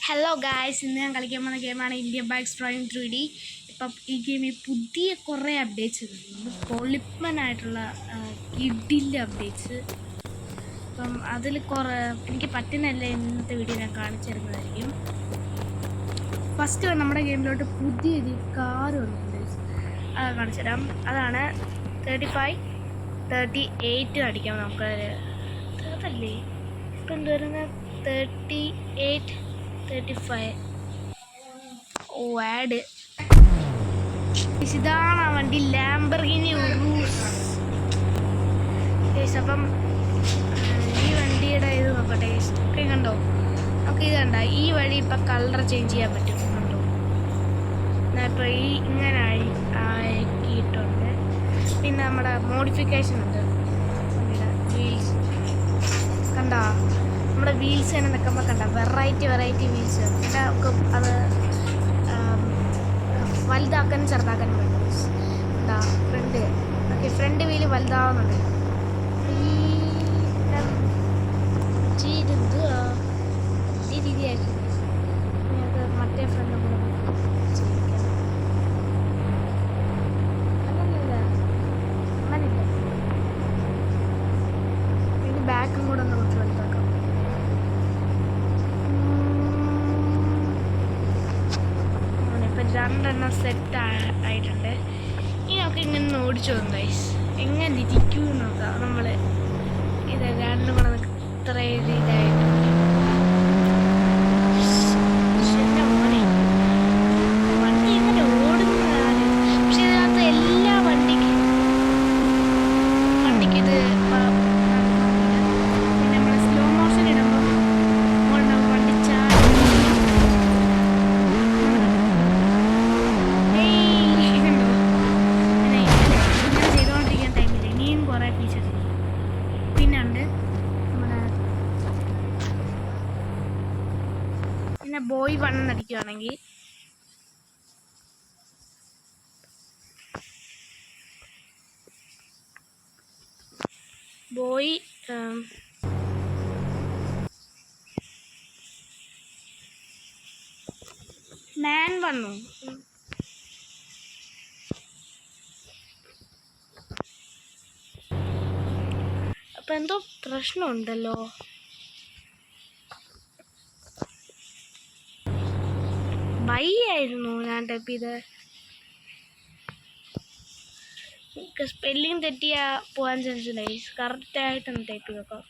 Hello guys, ഇന്ന് ഞാൻ കളിക്കാൻ പോകുന്ന ഗെയിമാണ് ഇന്ത്യൻ ബൈക്സ് ഡ്രൈവിംഗ് 3D. ഇപ്പം ഈ ഗെയിമിൽ പുതിയ കുറേ അപ്ഡേറ്റ്സ് വരുന്നുണ്ട്. പൊളിപ്പനായിട്ടുള്ള കിഡിൻ്റെ അപ്ഡേറ്റ്സ്. അപ്പം അതിൽ എനിക്ക് പറ്റുന്നല്ല ഇന്നത്തെ വീഡിയോ ഞാൻ കാണിച്ചു തരുന്നതായിരിക്കും. ഫസ്റ്റ് നമ്മുടെ ഗെയിമിലോട്ട് പുതിയൊരു കാർ വന്നിട്ടുണ്ട്, അത് കാണിച്ചു തരാം. അതാണ് 35-38 അടിക്കാം നമുക്ക്. അതല്ലേ ഇപ്പം എന്ത് വരുന്നത്? 38-35. ആഡ് ഇതാണ് ആ വണ്ടി, ലാംബോർഗിനി ഉറൂസ്. അപ്പം ഈ വണ്ടിയുടെ ഇത് നോക്കട്ടെ. ഒക്കെ കണ്ടോ? നമുക്ക് ഇത് കണ്ട ഈ വഴി ഇപ്പം കളർ ചേഞ്ച് ചെയ്യാൻ പറ്റും. കണ്ടോ? ഇപ്പോൾ ഈ ഇങ്ങനെ ആക്കിയിട്ടുണ്ട്. പിന്നെ നമ്മുടെ മോഡിഫിക്കേഷൻ ഉണ്ട്. വണ്ടിയുടെ വീൽസ് കണ്ടോ? നമ്മുടെ വീൽസ് തന്നെ നിൽക്കുമ്പോൾ കണ്ട വെറൈറ്റി വീൽസ്. പിന്നെ നമുക്ക് അത് വലുതാക്കാനും ചെറുതാക്കാനും പറ്റും. എന്താ ഫ്രണ്ട് വീല് വലുതാവുന്നുണ്ട്. ഈ രീതിയാക്കി ഞങ്ങൾക്ക് മറ്റേ ഫ്രണ്ട് കൂടെ ചെയ്യിക്കാം. അങ്ങനെയില്ല ഇനി ബാക്കും കൂടെ ഒന്ന് കുറച്ച് വലുതാക്കാം. രണ്ടെണ്ണം സെറ്റ് ആയിട്ടുണ്ട്. ഇനി നമുക്ക് ഇങ്ങനെ ഓടിച്ചു നോക്കാം ഗൈസ്, എങ്ങനെ ഇരിക്കും നോക്കാം. നമ്മൾ ഇത് രണ്ടും കൂടെ ഇത്ര ഇതായിട്ട് വണ്ടി ഇങ്ങനെ ഓടുന്നതാണ്. പക്ഷെ ഇതിനകത്ത് എല്ലാ വണ്ടിക്ക് ഇത് പിന്നെ നമ്മൾ സ്ലോ മോഷൻ ഇടുമ്പോൾ വണ്ടി ചെയ്തുകൊണ്ടിരിക്കുന്ന ടൈമിൽ ഇനിയും കുറേ ഫീച്ചേഴ്സ്. പിന്നുണ്ട് പിന്നെ ബോയ് വണ്ണം അടിക്കുകയാണെങ്കിൽ ബോയ് മാൻ വന്നു. അപ്പം എന്തോ പ്രശ്നമുണ്ടല്ലോ. ബൈ ആയിരുന്നു ഞാൻ ടൈപ്പ് ചെയ്ത്. സ്പെല്ലിങ് തെറ്റിയാ പോകാൻ ചാൻസ് ഉണ്ടായി. കറക്റ്റായിട്ടൊന്ന് ടൈപ്പ് ചെയ്തേക്കാം.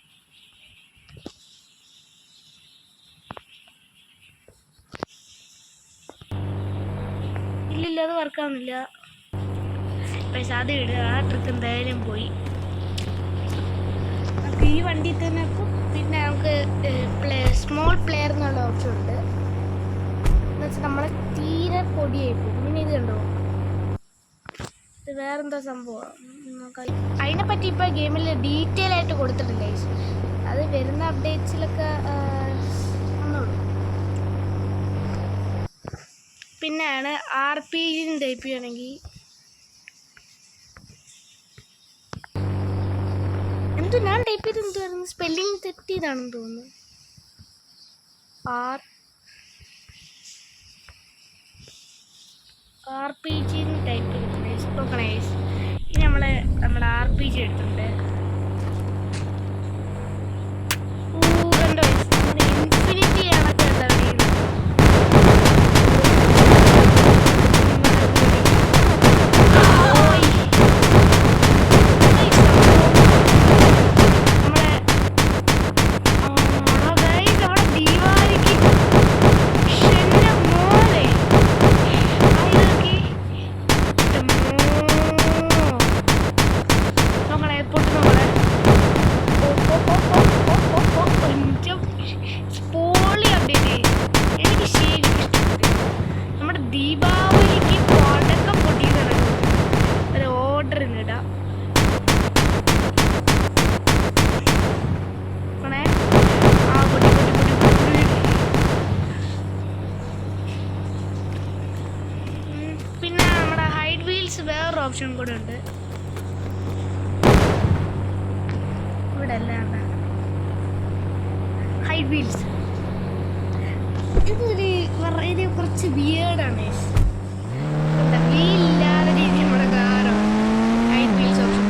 ഇല്ലില്ല, അത് വർക്കാവുന്നില്ല. പക്ഷെ അത് ഇടുക, ആ ട്രിക്ക് എന്തായാലും പോയി. നമുക്ക് ഈ വണ്ടി തന്നെ പിന്നെ നമുക്ക് സ്മോൾ പ്ലെയർ എന്നുള്ള ഓപ്ഷൻ ഉണ്ട്. എന്നുവെച്ചാൽ നമ്മളെ തീരെ പൊടിയായി പോകും. പിന്നെ ഇത് കണ്ടോ, ഇത് വേറെന്താ സംഭവം. അതിനെപ്പറ്റി ഇപ്പോൾ ഗെയിമിൽ ഡീറ്റെയിൽ ആയിട്ട് കൊടുത്തിട്ടില്ല. അത് വരുന്ന അപ്ഡേറ്റ്സിലൊക്കെ വന്നോളൂ. പിന്നെയാണ് RPG ടൈപ്പ് ചെയ്യണമെങ്കിൽ ഞാൻ ടൈപ്പ് ചെയ്ത് എന്തുവായിരുന്നു, സ്പെല്ലിങ് തെറ്റിയതാണെന്ന് തോന്നുന്നു. RPG ടൈപ്പ് ചെയ്തിട്ടുണ്ട്. നോക്കണേ, ഇനി നമ്മുടെ RPG എടുത്തിട്ടുണ്ട്. കണ്ടോ, ഇൻഫിനിറ്റി ആണൊക്കെ എന്താ പറയുന്നത്. വേറൊരു ഓപ്ഷൻ കൂടെ ഉണ്ട്. ഇവിടെ അല്ല, ഹൈ വീൽസ്. ഇത് കുറച്ച് വിയേർഡാണ്. വീലില്ലാതെ രീതി നമ്മുടെ കാറാണ് ഹൈറ്റ് വീൽസ് ഓപ്ഷൻ.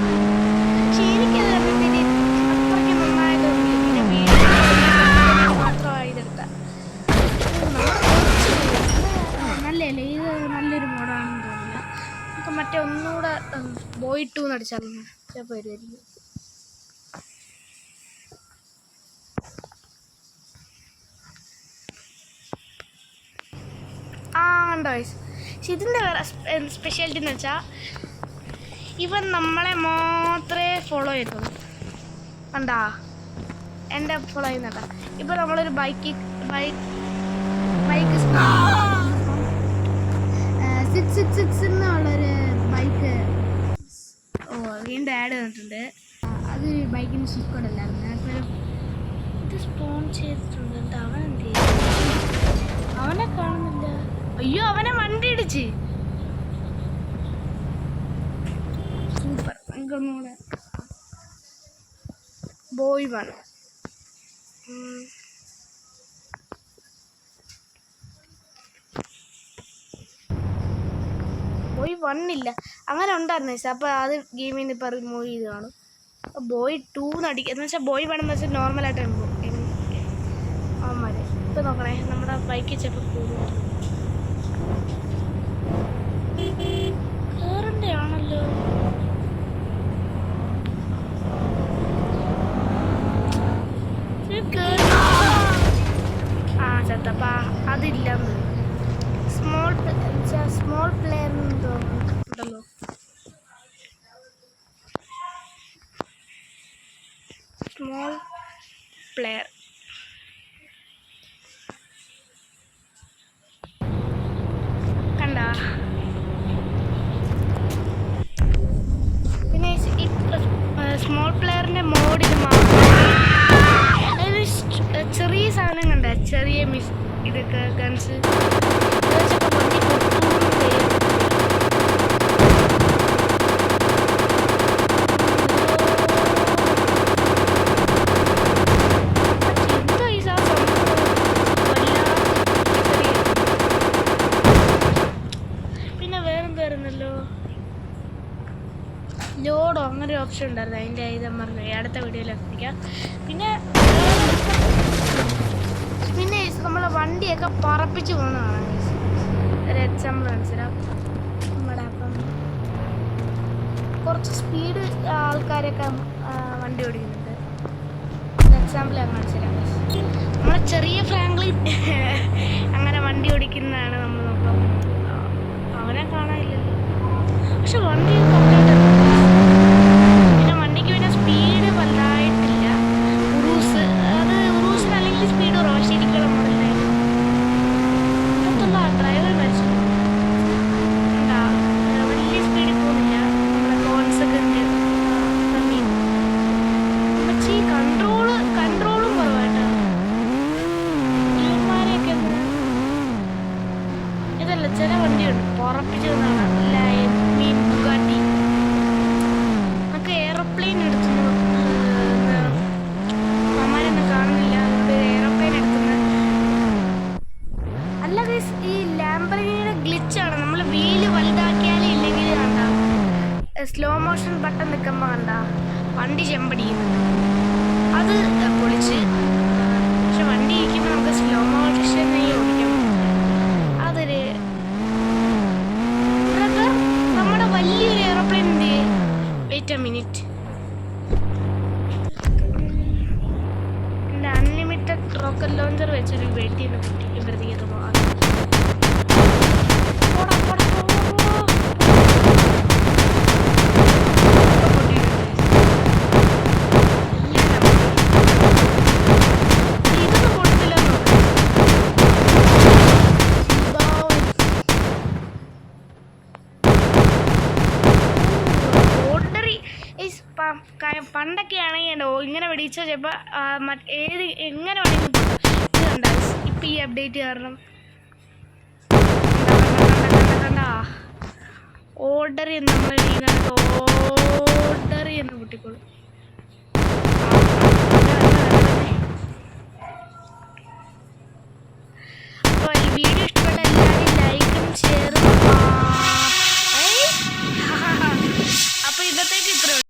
പക്ഷെ എനിക്കത് കണ്ടിട്ട് അത്രയ്ക്ക് നന്നായതൊന്നുമില്ല. പിന്നെ വീട് മാത്രമായി ഇതെടുത്ത നല്ലല്ലേ, ഇത് നല്ലൊരു മോഡാണെന്ന് തോന്നുന്നില്ല. നമുക്ക് മറ്റേ ഒന്നുകൂടെ ബോയ് 2 നടിച്ചാലും ചിലപ്പോൾ വരുമായിരിക്കും. ഉണ്ടോ? പക്ഷെ ഇതിൻ്റെ സ്പെഷ്യാലിറ്റി എന്ന് വെച്ചാൽ ഇവൻ നമ്മളെ മാത്രമേ ഫോളോ ചെയ്യത്തുള്ളൂ. കണ്ടാ എൻ്റെ ഫോളോ ചെയ്യുന്നതാ. ഇപ്പം നമ്മളൊരു ബൈക്ക് 666 എന്നുള്ളൊരു ബൈക്ക് വീണ്ടും ആഡ് ചെയ്തിട്ടുണ്ട്. അത് ബൈക്കിന് സ്വിഫ്റ്റല്ലായിരുന്നു. അപ്പോൾ ഇത് സ്പോൺ ചെയ്തിട്ടുണ്ട്. എന്താ അവൻ എന്ത് ചെയ്യും? അവനെ കാണുന്നില്ല. അയ്യോ, അവനെ വണ്ടി ഇടിച്ച്. സൂപ്പർ. നമുക്കൊന്നുകൂടെ ബോയ് 1. ബോയ് 1 ഇല്ല, അങ്ങനെ ഉണ്ടായിരുന്നു. അപ്പോൾ അത് ഗെയിമിൽ നിന്ന് ഇപ്പോൾ റിമൂവ് ചെയ്ത് കാണും. ബോയ് 2 നടിക്കുക എന്ന് വെച്ചാൽ ബോയ് 1 എന്ന് വെച്ചാൽ നോർമലായിട്ട് അവന്മാർ. ഇപ്പോൾ നോക്കണേ, നമ്മുടെ ബൈക്കിൽ ചിലപ്പോൾ കൂടുതൽ കേറിൻ്റെ ആണല്ലോ. ചത്തപ്പാ അതില്ലെന്ന് സ്മോൾ പ്ലെയർ ഉണ്ടല്ലോ. സ്മോൾ പ്ലെയർ കണ്ടാ. പിന്നെ സ്മോൾ പ്ലെയറിൻ്റെ മോഡ് ഇത് മാത്രം. ചെറിയ സാധനം കണ്ട, ചെറിയ ഇതൊക്കെ ഗൺസ് വണ്ടി പിന്നെ വേറെന്ത് വരുന്നല്ലോ, ലോഡോ അങ്ങനെ ഒരു ഓപ്ഷൻ ഉണ്ടായിരുന്നു. അതിൻ്റെ ഇത് മറന്നു, അടുത്ത വീഡിയോയിൽ എത്തിക്കാം. പിന്നെ നമ്മളെ വണ്ടിയൊക്കെ പറപ്പിച്ച് പോകുന്നതാണ്. ഒരു എക്സാമ്പിൾ മനസ്സിലാവും. നമ്മുടെ അപ്പം കുറച്ച് സ്പീഡ് ആൾക്കാരൊക്കെ വണ്ടി ഓടിക്കുന്നുണ്ട്. എക്സാമ്പിൾ ഞാൻ മനസ്സിലാവും. നമ്മളെ ചെറിയ ഫ്രാങ്ക്ലിൻ അങ്ങനെ വണ്ടി ഓടിക്കുന്നതാണ് നമ്മൾ നോക്കാം. അവനെ കാണാനില്ലല്ലോ, പക്ഷെ വണ്ടി പിന്നെ വണ്ടിക്ക് പിന്നെ സ്പീഡ് വലുതായിട്ടില്ല. ഉറൂസ് ഉറൂസിന് അല്ലെങ്കിൽ സ്പീഡ് കുറവാണ്. ശരിക്കുള്ള മോഡലിനായിരുന്നു ഡ്രൈവർ മരിച്ചു. എന്താ വലിയ സ്പീഡിൽ പോകുന്നില്ല. നമ്മുടെ കോൺസൊക്കെ ഉണ്ട്. പക്ഷേ ഈ കൺട്രോളും കുറവായിട്ടാ. ഇവന്മാരെയൊക്കെ ഇതല്ല, ചില വണ്ടിയുണ്ട് പുറപ്പിച്ചു മീൻ ബുഗാട്ടി. നമുക്ക് എയറോപ്ലെയിൻ എടുത്തു അമ്മമാരൊന്നും കാണുന്നില്ല, അതുകൊണ്ട് എയറോപ്ലെയിൻ എടുക്കുന്നത് അല്ല. ഈ ലാംബോർഗിനിയുടെ ഗ്ലിച്ചാണ്. നമ്മൾ വീല് വലുതാക്കിയാലും ഇല്ലെങ്കിൽ കണ്ട സ്ലോ മോഷൻ ബട്ടൺ നിൽക്കുമ്പോൾ കണ്ട വണ്ടി ചെമ്പടിക്കുന്നുണ്ട്. അത് പൊളിച്ച്. പക്ഷെ വണ്ടി ഇരിക്കുമ്പോൾ നമുക്ക് സ്ലോ മോഷൻ ഓടിക്കാം. അതൊരു നമ്മുടെ വലിയൊരു എയറോപ്ലെയിൻ എന്ത് ചെയ്യും? Wait a minute. എൻ്റെ അൺലിമിറ്റഡ് റോക്കറ്റ് ലോഞ്ചർ വെച്ചൊരു വെയിറ്റ് ചെയ്യുന്ന കുട്ടിക്കുമ്പോഴത്തേക്ക് അത് മാറും. പണ്ടൊക്കെ ആണെങ്കിൽ ഇങ്ങനെ വെടിച്ച ചിലപ്പോൾ എങ്ങനെ വേണമെങ്കിലും ഇത് കണ്ട. ഇപ്പം ഈ അപ്ഡേറ്റ് കാരണം കണ്ട ഓർഡർ എന്ന് നമ്മൾ ഓർഡർ എന്ന് കൂട്ടിക്കോളും. വീഡിയോ ഇഷ്ടം